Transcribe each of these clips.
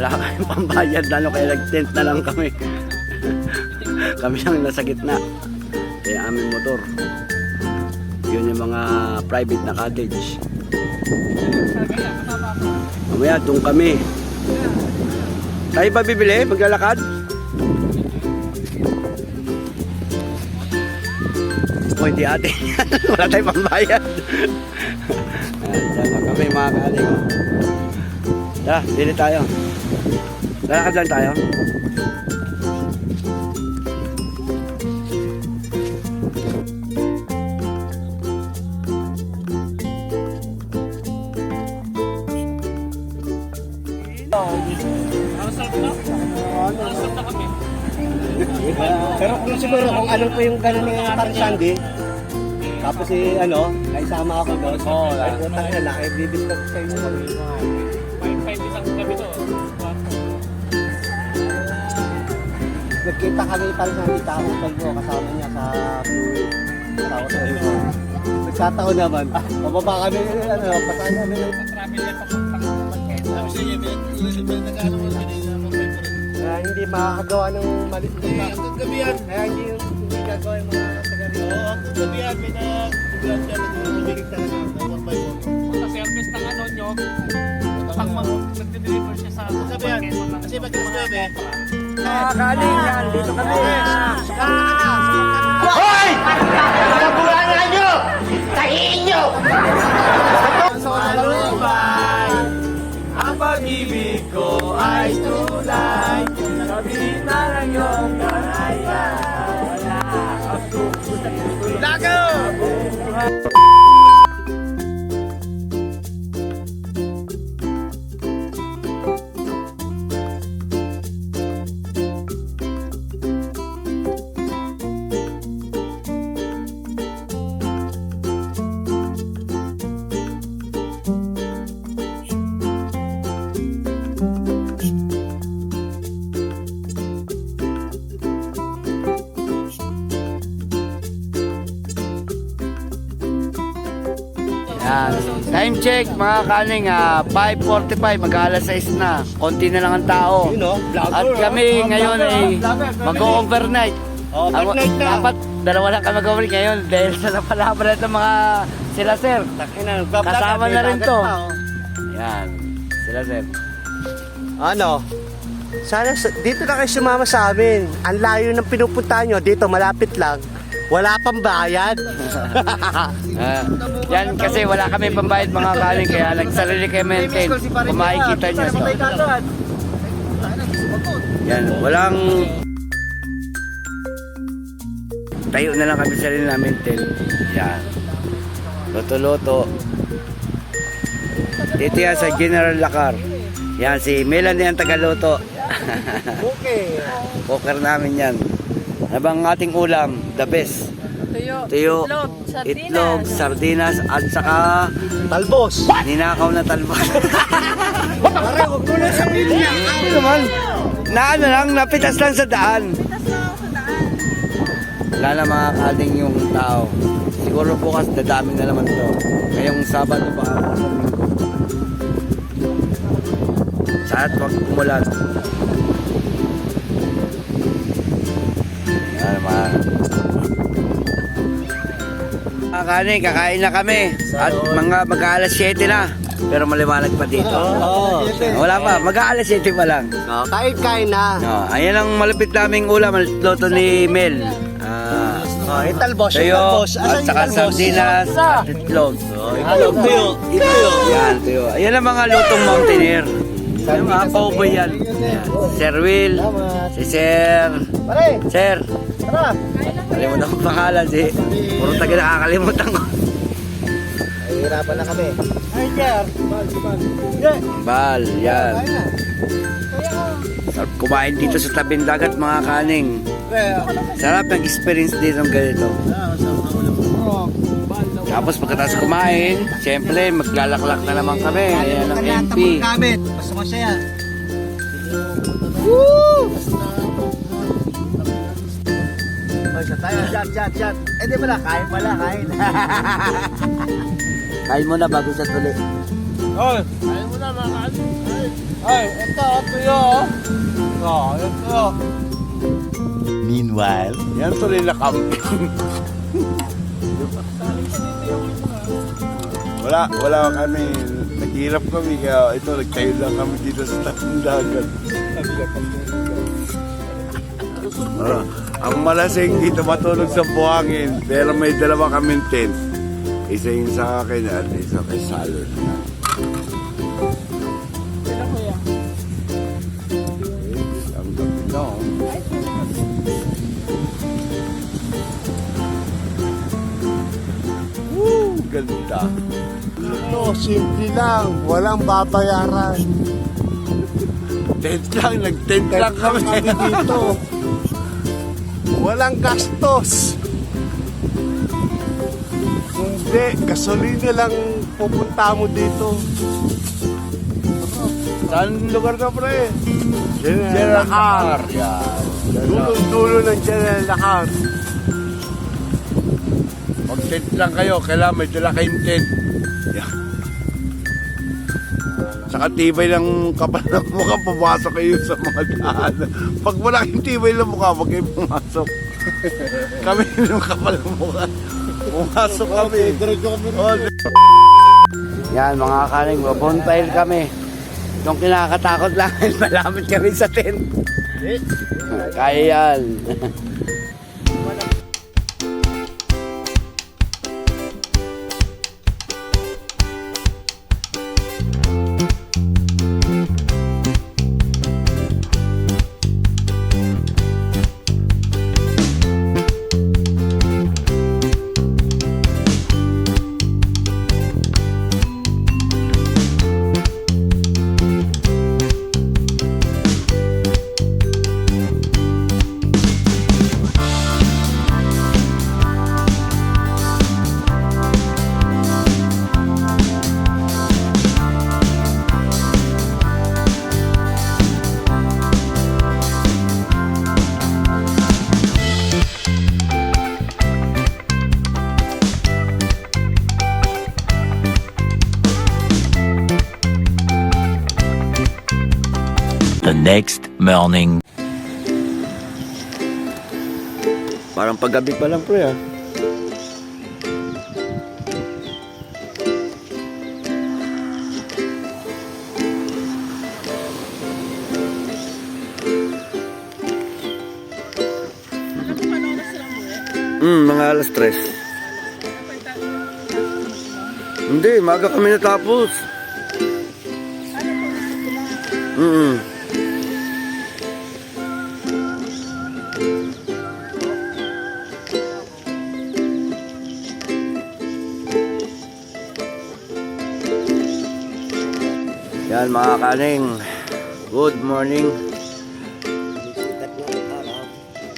Wala kaming pambayad, lalo kaya nag-tent na lang kami. Kami lang nasa gitna. Kaya aming motor. Yun yung mga private na cottage. Mamaya, doon kami. Tayo ba bibili? Maglalakad? O, hindi atin. Wala tayong pambayad. Diyan na kami mga kaling. Tara, dili tayo. Lalakad lang tayo. Pero kung siguro kung ano po yung gano'n ni Parang Sandy, tapos ay sama ako doon. Oo, ay putang na lang, bibis ko sa inyo kami. May isang gabi to. Nagkita kami Parang Sandy, tao-tol ko, kasama niya sa tao-tol ko. Nagkataon naman, pababa kami, pasahan namin. Travel yan papuntang Marquez. Tapos yung nag-ano mo Kaya hindi makakagawa ng malit na hanggang gabi yan. Kaya hindi gagawa yung mga taga-rin. Oo, hanggang gabi yan. May nag-grant yan. Nag-umilig talaga. Punta service ng ano nyo. Pang nag-deliver siya sa Marquez. Kasi mag-9. Mga kaling yan, dito kami. Hoy! Kabulangan nyo! Tahiin nyo! Ang pag-ibig ko ay tunay. Sabihin na lang yung kanaya. Lago! Yan. Time check mga kaning, 5:45, mag-alas 6 na. Konti na lang ang tao. At kami ngayon ay mag-overnight. Overnight na. Dapat dalawa lang kami mag-overnight ngayon dahil sa napalaban ng mga sila sir. Kasama na rin to. Yan, sila sir. Sana dito na kayo sumama sa amin. Ang layo ng pinupunta nyo, dito malapit lang. Wala pang bayad. Yan kasi wala kami pambayad mga kaling, kaya nagsarili kayo maintain. Kung makikita nyo to. Yan, walang tayo na lang kami sarili namin tent. Yan. Loto-loto. Dito yan sa General Lacar. Yan, si Melanie ang taga-loto. Okay. Poker namin yan. Ano bang ating ulam? The best. Tuyo, itlog, sardinas, at saka Talbos. ninakaw na talbos. Pare, huwag mo na sabihin niya. Ano naman? Na ano lang, napitas lang sa daan. Wala na mga kaling yung tao. Siguro bukas dadami na naman to. Ngayong Sabado pa sa linggo. Saan wag umulan. Yan naman. Kanin, kakain na kami. At mga mag-aalas 7 na. Pero maliwanag pa dito. Wala pa, mag-aalas 7 pa lang. Kain na. No, ayan ang malapit naming ulam, loto ni Mel. Talbos. Tuyo, Talbos. at saka sardinas, at itlog. Itlog, tuyo. Ituyo. Yan, tuyo. Ayan ang mga lutong mountaineer. Yung mga pauboy yan. Ayan. Sir Will, si Sir. Pare, Sir, tara. kalimutan ko pangalan si. Puro taga nakakalimutan ko. Hirapan na kami. Ay, Jer. Bal, yan. Sarap kumain dito sa tabing dagat mga kaning. Sarap ang experience dito ng ganito. Tapos pagkatapos kumain, siyempre maglalaklak na naman kami. Ayan ang MP. Basta ko siya. Chat. Eh di pala, kain pala, kain. Kain mo na bago sa tuli. Ayaw mo na mga kanin. Ay, ito, tuyo. Oh, ito. Meanwhile, Yan tuloy na camping. wala kami. Naghirap kami kaya ito, nagtayo lang kami dito sa tabing dagat. Ang malasing dito matulog sa buhangin, pero may dalawa kaming tent. Isa yung sa akin at isa kay Salon. Sila kuya. Ang gabi na oh. Woo! Ganda. ito, simple lang. Walang babayaran. Tent lang, nag-tent lang kami. Dito. Walang gastos. Hindi, gasolina lang pupunta mo dito. Saan lugar ka, pre? General Lahar. Yan. Dulong-dulo ng General Lahar. Mag-tent lang kayo, kailangan may dala kayong tent. Yan. Saka tibay ng kapal ng mukha, pumasok kayo sa mga daan. Pag wala kayong tibay ng mukha, huwag kayo pumasok. Kami yung kapal ng mukha. Pumasok kami. Oh, yan mga kaning, bonfire kami. Yung kinakatakot lang, malamit kami sa tent. Kaya yan. The next morning. Parang paggabi pa lang, pre, ah. Mga alas 3. Hindi, maga kami natapos. Yan mga kaning, good morning. Sikat na ang araw.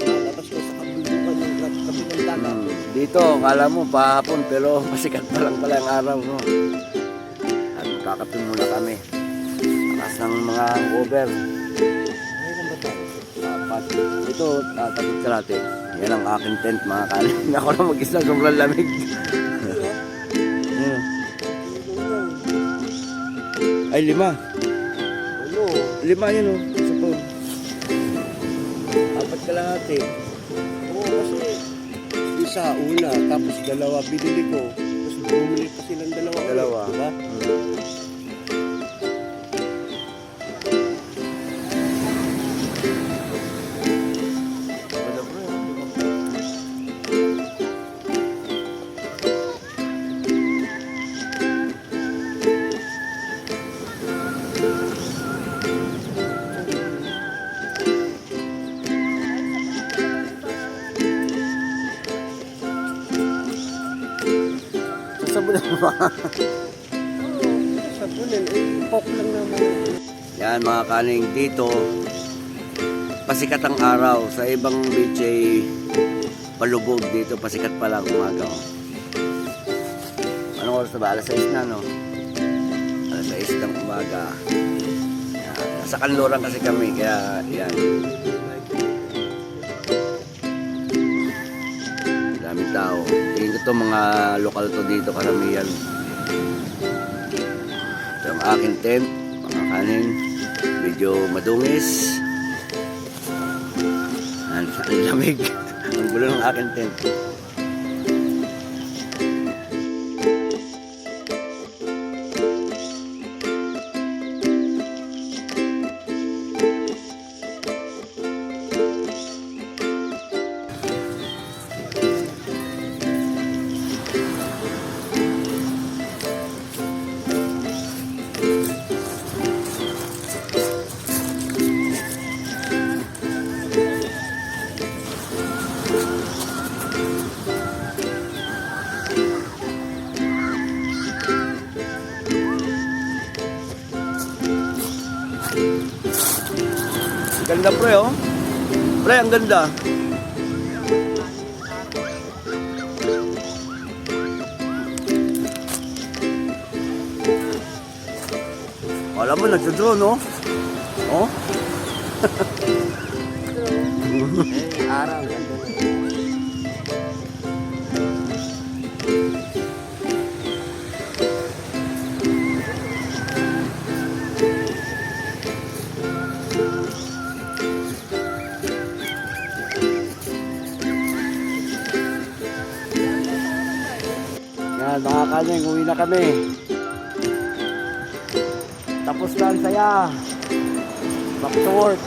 Lalabas ko sa kabulukan ng kabilang dagat. Dito, kala mo pahapon pero masikat pa lang pala ang araw, no? At kakapin muna kami. Takas ng mga cover. Mayroon ba tayo? Apat. Ito, tatapit ka natin. Yan ang aking tent mga kanin. Ako na mag-isa, sobrang lamig. Yan. Ay, 5. Ano? 5 yan, oh. Isa po. Apat ka lang natin. Oo, kasi isa, una, tapos dalawa binili ko. Tapos bumili pa silang dalawa. Dalawa. Diba? Sasabunan mo ba? Oo, sabunin. Pok lang naman. Yan mga kaning dito. Pasikat ang araw. Sa ibang beach ay palubog dito. Pasikat pa lang umaga. Oh. Anong oras na ba? Alas 6 na, no? Alas 6 ng umaga. Yan. Nasa kanluran kasi kami. Kaya yan. Daming tao. Tingin ko to mga lokal to dito. Karamihan. Ito ang aking tent. Mga kaning. medyo madungis. Ang lamig. Ang gulo ng aking tent. Ganda pre oh. Pre, ang ganda. Alam mo, nagdodro, no? Oh? Araw, ganda. Yan, mga kaling, uwi na kami. Tapos na ang saya. Back to work.